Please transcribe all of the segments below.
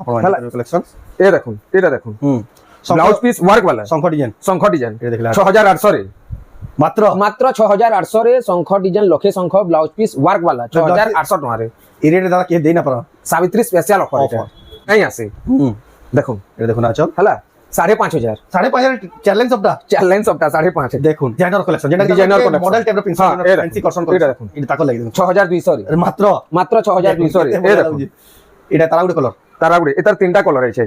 আপনার কালেকশন এ দেখুন এটা দেখুন ব্লাউজ পিস ওয়ার্ক वाला শঙ্খ ডিজাইন এটা দেখলে 6800 রে মাত্র 6800 রে শঙ্খ ডিজাইন লক্ষে শঙ্খ ব্লাউজ পিস ওয়ার্ক वाला 6800 টাকা রে এই রেটে দাদা কে দেই না পারা সাবিত্রী স্পেশাল অফার এটা নাই আছে দেখুন এটা দেখুন আচল হলা 5500 5.5 চ্যালেঞ্জ সবটা 5.5 দেখুন ডিজাইনার কালেকশন যেটা ডিজাইনার মডেল টাইপের প্রিন্সিপাল ফ্যান্সি কটন এটা দেখুন এটা তাকো লাগি 6200 রে মাত্র 6200 রে এ দেখুন এটা তারাগুড়ি কালার তারাগুড়ি এটার তিনটা কালার আছে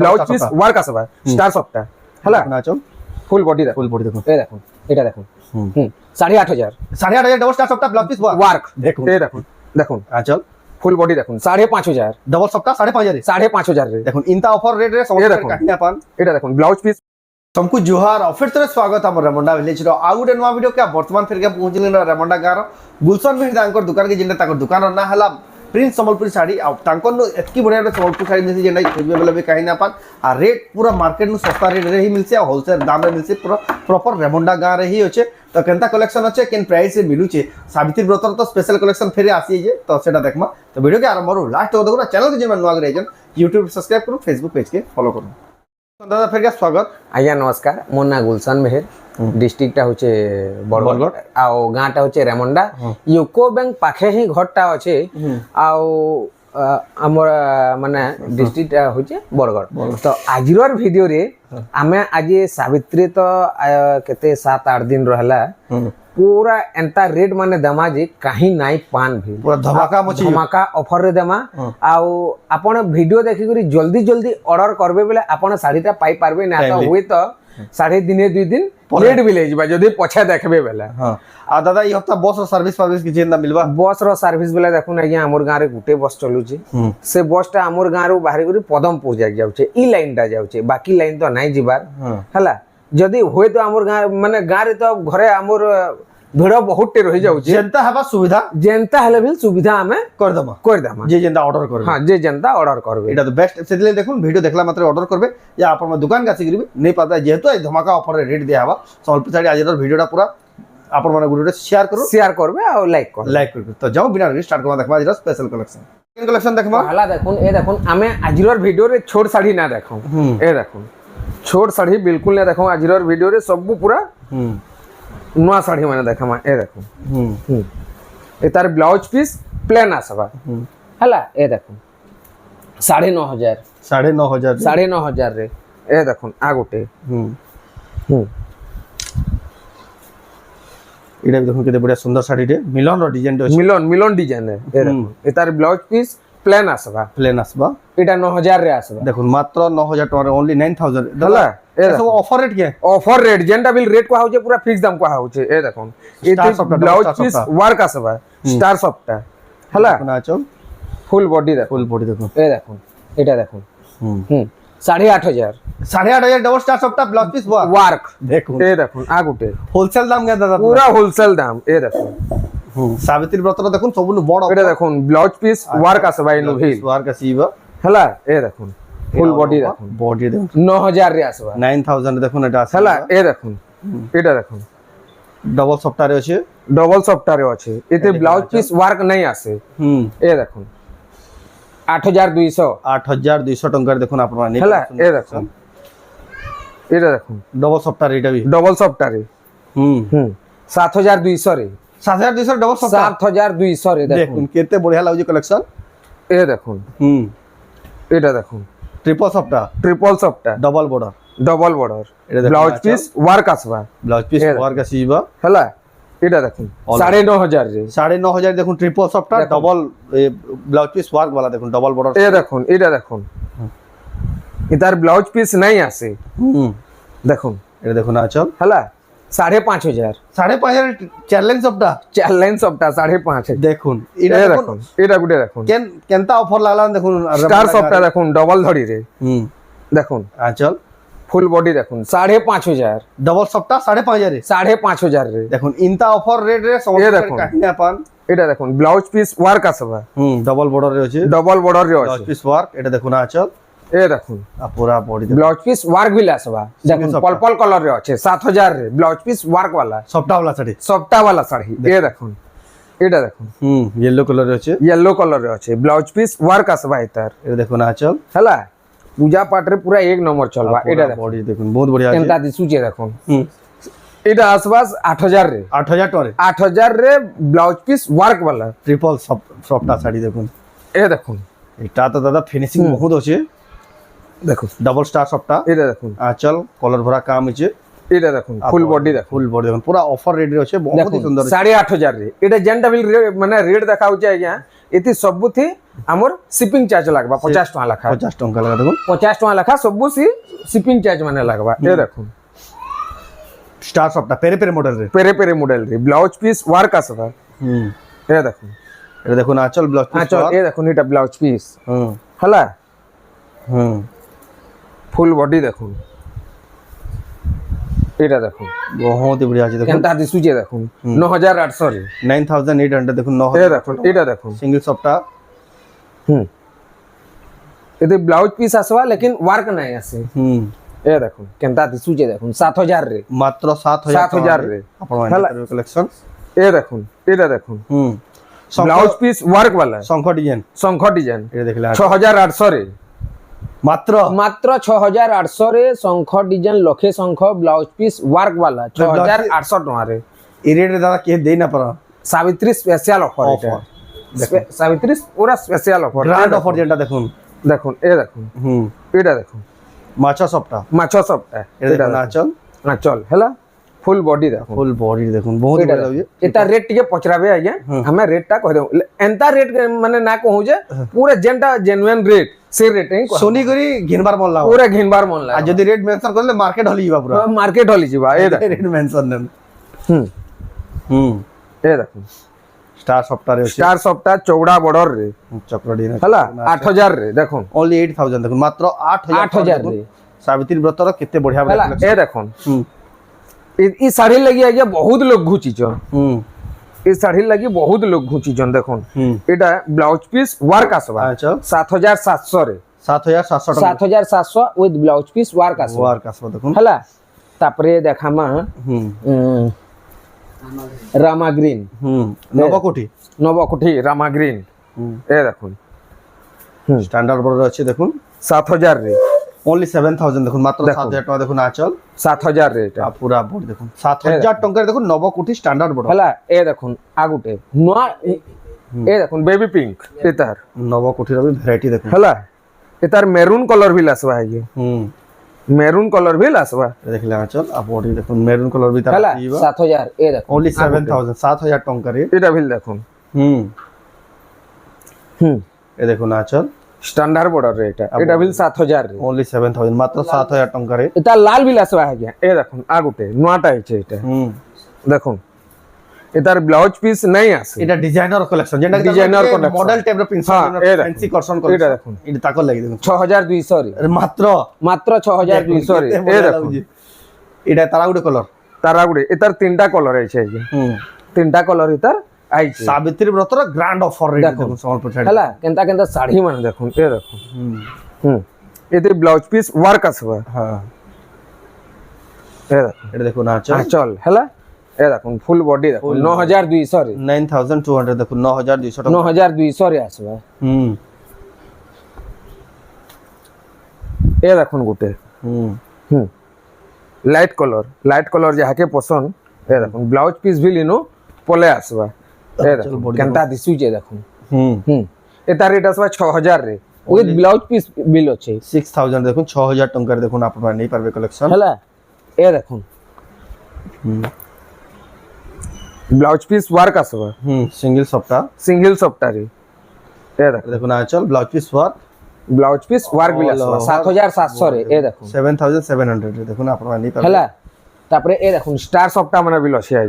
ব্লাউজ পিস ওয়ার্ক আসবে স্টার সফটটা হলা আচল ফুল বডি দেখুন এ দেখুন এটা দেখুন 8500 ডবল স্টার সবটা ব্লাউজ পিস ওয়ার্ক দেখুন এ দেখুন আচল ফুল বডি দেখুন 5500 ডবল সবটা 5.5 5500 রে দেখুন ইনতা অফার রেট রে সমস্ত কাহিনা পান এটা দেখুন ব্লাউজ পিস तुमको जुहार और फिर तरह स्वागत है रेमंडा विलेज रो आउ गुटे नुआ वीडियो क्या वर्तमान फिर के पहुंचले रेमंडा गार गुलशन में तांकर दुकान के जिंदा तांकर दुकान ना हला प्रिंस संबलपुर साड़ी आ तांकर नो एतकी बढ़िया संबलपुर साड़ी जैसे जेंडा खोजबे बेले भी कहीं ना पान आ रेट पूरा मार्केट नु सस्ता रेट रे ही मिलसे और होलसेल दाम रे मिलसे पूरा प्रॉपर रेमंडा गार रे ही होचे तो केनता कलेक्शन होचे केन प्राइस रे मिलुचे सावित्री व्रतर तो स्पेशल कलेक्शन फेरे आसी जे तो सेटा देखमा तो वीडियो के आरंभ रो लास्ट तो देखो चैनल के जिन नुआ रे जन YouTube सब्सक्राइब करो फेसबुक पेज के फॉलो करो दादा फिर क्या स्वागत आज्ञा नमस्कार मो ना गुलशन मेहर डिस्ट्रिक्ट होचे बरगढ़ आ गाँटा होचे रेमंडा यूको बैंक पाखे ही घरटा अच्छे आमर माने डिस्ट्रिक्ट होचे बरगढ़ तो आजिर वीडियो रे आमे आज सावित्री तो केते 7-8 दिन रहला पूरा एंता रेट माने दमा जे कहीं नाई पान भी पूरा धमाका ऑफर रे दमा आउ आपण वीडियो देखि करी जल्दी जल्दी ऑर्डर करबे बेले आपण साड़ीटा पाई पारबे ना तो होय तो साढ़े दिने 2 दिन लेट भी ले जबा जदी पछे देखबे बेले हां आ दादा ई हफ्ता बस रो सर्विस की जेंदा मिलबा बस रो सर्विस बेले देखुन आज्ञा हमर गां रे गुटे बस चलुची से बसटा हमर गां रो बाहरी करी पदमपुर जाउचे ई लाइनटा जाउचे बाकी लाइन तो नाही जिबार हला जदी होय तो हमर गां माने गां रे तो घरे हमर भिड़ बहुत रही जाउचे जेंता हबा सुविधा जेंता हेले भी सुविधा हमें कर दमा जे जेंता ऑर्डर करबे हां जे जेंता ऑर्डर करबे एटा तो बेस्ट सेदिले देखुन वीडियो देखला मात्र ऑर्डर करबे या आपन दुकान का सिगरिबे नहीं पता जेहेतु धमाका ऑफर रे रेट दिया हबा संबलपुर साड़ी आज वीडियोटा पूरा आपन माने वीडियो शेयर करबे और लाइक करबे तो जाओ बिना स्टार्ट करबा देखबा आज स्पेशल कलेक्शन देखबा हला देखुन ए देखुन हमें आजिर वीडियो रे छोट साड़ी ना देखो ए देखुन छोट साड़ी बिल्कुल ना देखो आजिर वीडियो रे सब पूरा नुआ साड़ी मैंने देखा ए देखो ए तार ब्लाउज पीस प्लेन आसबा हला ए देखो 9,500 रे ए देखो आ गोटे इडा भी देखो केते बढ़िया सुंदर साड़ी रे मिलन रो डिजाइन रे मिलन डिजाइन है ए देखो ए तार ब्लाउज पीस प्लेन आसबा एटा 9,000 रे आसबा देखो मात्र 9,000 टका ओनली 9,000 हला ए सब ऑफर रेट के ऑफर रेट जेंटा बिल रेट को हाउचे पूरा फिक्स दाम को हाउचे ए देखो ए ब्लाउज पीस वर्क आसबा स्टार सॉफ्टटा हला नाचो फुल बॉडी देखो ए देखो एटा देखो 8,500 डबल स्टार सॉफ्टटा ब्लाउज पीस वर्क देखो ए देखो आ गुटे होलसेल दाम के दादा पूरा होलसेल दाम ए देखो सावित्री व्रतर देखो सबनु बड़ एटा देखो ब्लाउज पीस वर्क आसबा इनु भी वर्क आसीबा हला ए देखो फुल बॉडी देखो 9,000 रे आसबा 9,000 देखो एटा हला ए देखो एटा देखो डबल सॉफ्टटा रे अछि एते ब्लाउज पीस वर्क नहीं आसे ए देखो 8,200 टंका देखो आपण माने हला ए देखो एटा देखो डबल सॉफ्टटा रे 7,200 रे 7,200 डबल सॉफ्टटा 7,200 रे देखो केते बढ़िया लागो कलेक्शन ए देखो एटा देखो ट्रिपल सॉफ्टटा double border blouse piece work आसबा आसीबा हला एटा देखो 9,500 रे 9,500 देखो ट्रिपल सॉफ्टटा डबल ब्लाउज पीस वर्क वाला देखो डबल बॉर्डर ए देखो एटा देखो इतार ब्लाउज पीस नहीं आसे देखो एटा देखो ना चल हला 5,500 चैलेंज सॉफ्टटा 5,500 देखो एटा गुटे देखो केनता ऑफर लागला देखो स्टार सॉफ्टटा देखो डबल धड़ी रे देखो आ चल फुल बॉडी देखो 5,500 डबल सॉफ्टटा 5,500 रे देखो इनता ऑफर रेट रे समझ काहिना पान एटा देखो ब्लाउज पीस वर्क आसबा डबल बॉर्डर रे अछि ब्लाउज पीस वर्क एटा देखो ना चल ए देखो आ पूरा बॉडी ब्लाउज पीस वर्क भी आसबा देखो पर्पल कलर रे अछि 7,000 रे ब्लाउज पीस वर्क वाला सॉफ्टा वाला साड़ी ए देखो এটা দেখুন येलो कलर আছে येलो कलर रे আছে ব্লাউজ পিস ওয়ার্ক আসবা এটার এটা দেখুন আঁচল হলা পূজা পাটরে পুরা এক নম্বর চলবা এটা দেখুন বডি দেখুন বহুত বড়িয়া আছে কেনতা দিসুছে দেখুন এটা আসবা 8000 রে 8000 টাকা 8000 রে ব্লাউজ পিস ওয়ার্ক वाला ট্রিপল সফটটা শাড়ি দেখুন এ দেখুন এটা তো দাদা ফিনিশিং বহুত আছে দেখুন ডবল স্টার সফটটা এটা দেখুন আঁচল কলর ভরা কাম আছে এটা দেখুন ফুল বডি দেখুন ফুল বডি দেখুন পুরা অফার রেট রে আছে বহুত দেখুন সুন্দর 8500 রে এটা যেনটা বিল মানে রেট দেখা হচ্ছে আজ্ঞা এতি ସବୁଥି আমার শিপিং চার্জ লাগবা 50 টাকা লেখা 50 টাকা লাগা দেখুন 50 টাকা লেখা ସବୁসি শিপিং চার্জ মানে লাগবা এ দেখুন স্টার সফটটা পেরে পেরে মডেল রে পেরে পেরে মডেল রে ব্লাউজ পিস ওয়ার্ক আসবা এ দেখুন এটা দেখুন আঁচল ব্লাউজ পিস আচ্ছা এ দেখুন এটা ব্লাউজ পিস হুম হলা হুম ফুল বডি দেখুন এটা দেখুন বহুত বড়িয়া আছে দেখুন কেনতা দিসুছে দেখুন 9800 রে 9800 দেখুন এ দেখুন এটা দেখুন সিঙ্গেল সফটটা এতে ব্লাউজ পিস আসবা লেকিন ওয়ার্ক নাই আসে হুম এ দেখুন কেনতা দিসুছে দেখুন 7000 রে মাত্র 7000 রে আপনার হেলা। কালেকশন এ দেখুন এটা দেখুন হুম ব্লাউজ পিস ওয়ার্ক वाला শঙ্খ ডিজাইন শঙ্খ ডিজাইন এটা দেখলে 6800 রে মাত্র মাত্র 6800 রে শঙ্খ ডিজাইন লক্ষে শঙ্খ ব্লাউজ পিস ওয়ার্ক वाला 6800 টাকা রে এই রেটে দাদা কে দেই না পারা সাবিত্রী স্পেশাল অফার এটা সাবিত্রী পুরা স্পেশাল অফার গ্র্যান্ড অফার যেটা দেখুন দেখুন এ দেখুন হুম এটা দেখুন মাছা সফটটা মাছ সবটা এটা দেখুন আঁচল চল হেলা ফুল বডি দেখুন ফুল বডি দেখুন বহুত এটা বড় দেখুন। এটা রেট টিকে পচরাবে আজ্ঞা আমি রেটটা কই দেউ এন্তা রেট মানে না कहू যে পুরা যেনটা জেনুইন রেট সে রেট ହିଁ কহ সোনি করি ঘিনবার মন লাভ পুরা ঘিনবার মন আর লাগে যদি রেট মেনশন করলে মার্কেট হলি যাবা পুরা মার্কেট হলি ଯିବା এ দেখ রেট মেনশন নেন হুম হুম এ দেখুন স্টার সফটটা রে আছে স্টার সবটা চৌড়া বর্ডর রে চক্র ডিজাইন হেলা 8000 রে দেখুন only 8000 দেখুন মাত্র 8000 8000 রে সাবিত্রী ব্রতর কেতে বঢ়িয়া হেলা বঢ়িয়া এ দেখুন হুম ই শাড়ি লাগি আজ্ঞা বহুত লোক ঘুচিছন হুম এই শাড়ি লাগি বহুত লোক ঘুচিছন দেখুন হুম এটা ব্লাউজ পিস ওয়ার্ক আসবা আচ্ছা 7700 রে 7700 টাকা 7700 উইথ ব্লাউজ পিস ওয়ার্ক আসবা ওয়ার্ক আসবে দেখুন হেলা তারপরে দেখামা হুম রামা গ্রিন হুম নবকোটি নবকুঠি রামা গ্রিন হুম এ দেখুন স্ট্যান্ডার্ড বর্ডার আছে দেখুন 7000 রে only 7000 দেখুন মাত্র দেখুন। 7000 টাকা দেখুন আঁচল 7000 রে এটা পুরা বডি দেখুন 7000 টাকার দেখুন নবকোটি স্ট্যান্ডার্ড বর্ডার হেলা এ দেখুন আগুটে নয়া এ দেখুন বেবি পিঙ্ক এটার নবকোটির भी ভ্যারাইটি দেখুন হেলা এটার মেরুন কলর भी আসবা আগে হুম মেরুন কলর भी আসবা দেখলে আঁচল আর বডি দেখুন মেরুন কালার भी তার হেলা আসিবা 7000 এ দেখুন only 7000 টাকার এটা भी দেখুন হুম হুম এ দেখুন আঁচল স্ট্যান্ডার্ড বর্ডার রে এটা भी 7000 রে only 7000 মাত্র 7000 টাকার এটা লাল भी আসবা আগে এ দেখুন আগুটে নয়াটা হইছে এটা হুম দেখুন এটার ব্লাউজ পিস নাই আছে এটা ডিজাইনার কালেকশন যেটা Designer collection। মডেল টাইপের প্রিন্স হ্যাঁ, এই দেখুন। ফ্যান্সি করশন এটা কালেকশন দেখুন। এটা তাকর লাগি দেখুন 6200 রে আরে মাত্র মাত্র 6200 রে এ দেখুন এটা তারা গুড়ে কালার তারা গুড়ে এটার তিনটা কলর আছে এই যে হুম তিনটা কলর এটার আইছে সাবিত্রী ব্রতর গ্র্যান্ড অফার রেট দেখুন। দেখুন সম্বলপুর সাইড হেলা কেনতা কেনতা শাড়ি মানে দেখুন এ দেখুন হুম হুম এতে ব্লাউজ পিস ওয়ার্ক আসবে হ্যাঁ এ দেখুন এটা দেখুন আঁচল চল হেলা এ দেখুন ফুল বডি দেখুন 9200 রে 9200 দেখুন 9200 টাকা 9200 রে আসবে হুম এ দেখুন গুটে হুম হুম লাইট কলর যাহাকে পছন্দ এ দেখুন ব্লাউজ পিস भी লিনো পলে আসবে এ দেখুন body কেনতা দিসুছে দেখুন হুম হুম এটা রেট আসবে 6000 রে উইথ ব্লাউজ পিস বিল আছে 6000 দেখুন 6000 টাকার দেখুন আপনারা নেই পারবে কালেকশন হেলা এ দেখুন হুম ব্লাউজ পিস ওয়ার্ক আসবে হুম সিঙ্গেল সফটটা সিঙ্গেল সফটারি এ দেখুন দেখুন আঁচল blouse piece work blouse piece work bill আসবে 7700 রে এ দেখুন 7700 দেখুন আপনারা নেই পারবে হেলা তারপরে এ দেখুন স্টার সফটা মানে বিল আছে আই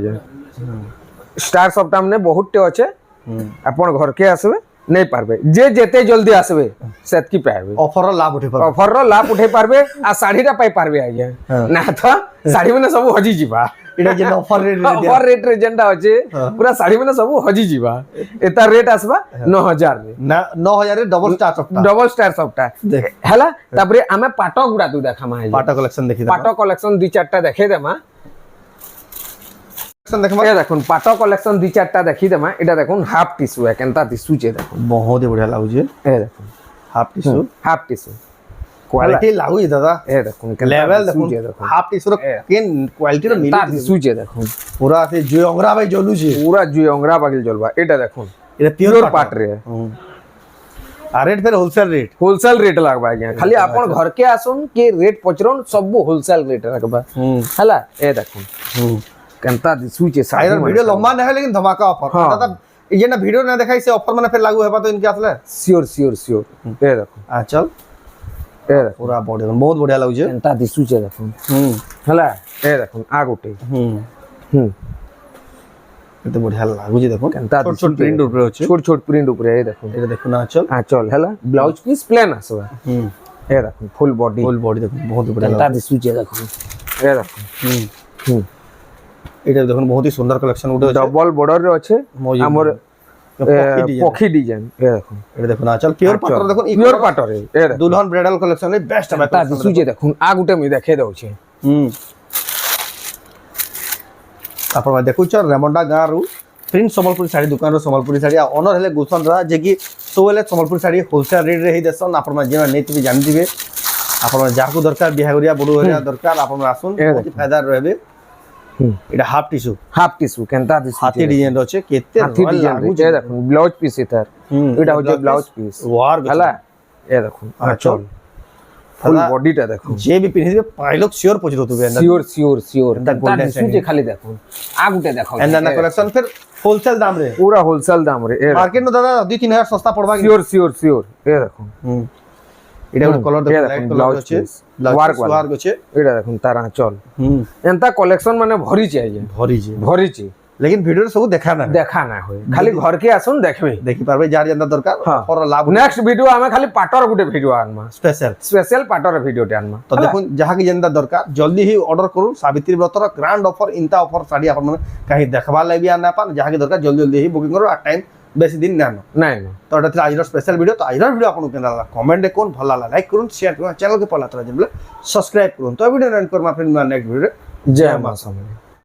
স্টার সফটা মানে বহুতটে আছে হুম আপন ঘরকে আসবে নেই পারবে যে যেতে জলদি আসবে সেতকি পাইবে অফার লাভ উঠে পারবে অফর র লাভ উঠাই পারবে আর শাড়িটা পাই পারবে আজ্ঞা হ্যাঁ। না তো শাড়ি মানে সব হজি ଯିବା এটা যে অফার রেট অফর রেট রে যেনটা আছে পুরা শাড়ি মানে সব হজি ଯିବା এটা রেট আসবা 9000 রে না 9000 এর ডবল স্টার সফটটা ডবল স্টার সবটা দেখ। হেলা তারপরে আমি পাট গুড়া তু দেখামা পাটা কালেকশন দেখি পাট কলেকশন দুই চারটা দেখে দেমা देखमा ए देखुन पाट कलेक्शन दी चारटा देखी देमा एटा देखुन हाफ टिश्यू है केनता दिसुचे देखुन बहुत ही बढ़िया लागु छे ए देखुन half tissue half tissue quality लागु छे दादा ए देखुन लेवल देखुन हाफ टिश्यू रो केन क्वालिटी रो मिली दिसुचे देखुन पूरा से जुई अंगरा भाई जलु छे पूरा जुई अंगरा बागिल जलबा एटा देखुन एटा प्योर पाट रे आ रेट फिर होलसेल रेट लागबा आज्ञा खाली आपन घर के आसुन के रेट पचरन सब होलसेल रेट रखबा हला ए देखुन केनता दिसुचे साइड वीडियो लंबा नहीं है लेकिन धमाका ऑफर दादा ये ना वीडियो ना दिखाई से ऑफर माने फिर लागू हेबा तो इनके असले श्योर ए देखुन आ चल ए देखुन पूरा बॉडी बहुत बढ़िया लागु छे केनता दिसुचे देखुन हला ए देखुन आ गोटे तो बढ़िया लागु छे देखो केनता छोट छोट प्रिंट ऊपर अछि छोट प्रिंट ऊपर ए देखुन एटा देखो ना चल चल हला ब्लाउज पीस प्लेन आसबा ए देखुन फुल बॉडी देखो बहुत बढ़िया केनता दिसुचे देखुन ए देखुन एटा देखो बहुत ही सुंदर कलेक्शन उडे डबल बॉर्डर रे अछि हमर पखी डिजाइन ए देखुन एटा देखो ना चल प्योर पाटर देखो प्योर पाटर ए देखुन दुल्हन ब्राइडल कलेक्शन रे बेस्ट है केनता दिसुचे देखुन आ गुटे मी देखे दउ छे आपण देखु छ रेमंडा गाँ रु प्रिंस संबलपुरी साड़ी दुकान रो संबलपुरी साड़ी ओनर हेले गुलशन रा जे कि सोले संबलपुरी साड़ी होलसेल रेट रे ही देसन आपण जे नेति जानि दिबे आपण जाकू दरकार बिहागरिया बडू हरिया दरकार आपण आसुन बहुत फायदा रहबे एटा हाफ टिश्यू केनता दिसुचे हाथी डिजाइन रो छे केते लागु छे देखुन ब्लाउज पीस इधर एटा हो जे ब्लाउज पीस वार हला ए देखुन चल फुल बॉडीटा देखो जे भी पिन्हि पाइलक श्योर पचरो तु श्योर दिसुचे खाली देखो आ गुटे देखो एंड कलेक्शन फिर होलसेल दाम रे पूरा होलसेल दाम रे मार्केट में दादा 2-3000 सस्ता पड़बा श्योर ए देखो एटा ଗୋଟେ କଲର ଦେଖ ଲାଇଟ କଲର ଅଛି ୱାର୍କ ଅଛି ଏଟା ଦେଖୁନ ତାର ଚଲ ଏନ୍ତା କଲେକ୍ସନ ମାନେ ଭରିଛି ଆଜ୍ଞା ଭରିଛି लेकिन वीडियो सब देखा ना होय खाली घर के आसन देखबे देखि पारबे जार जंदा दरकार और लाभ नेक्स्ट वीडियो हमें खाली पाटर गुटे वीडियो आनमा स्पेशल पाटर वीडियो टे आनमा तो देखुन जहा की जंदा दरकार जल्दी ही ऑर्डर करू सावित्री व्रतर ग्रैंड ऑफर इंता ऑफर साड़ी आपन माने कहीं देखबा लेबी आ ना पान जहा की दरकार जल्दी ही बुकिंग करो आ टाइम बेसी दिन ना नहीं तो एटा आज स्पेशल वीडियो तो आज वीडियो आपन केना लागला कमेंट दे कोन भला लागला लाइक करूँ शेयर करूँ चैनल के पहला तरह जमले सब्सक्राइब करूँ तो वीडियो एंड कर मा फ्रेंड नेक्स्ट वीडियो जय मां समले।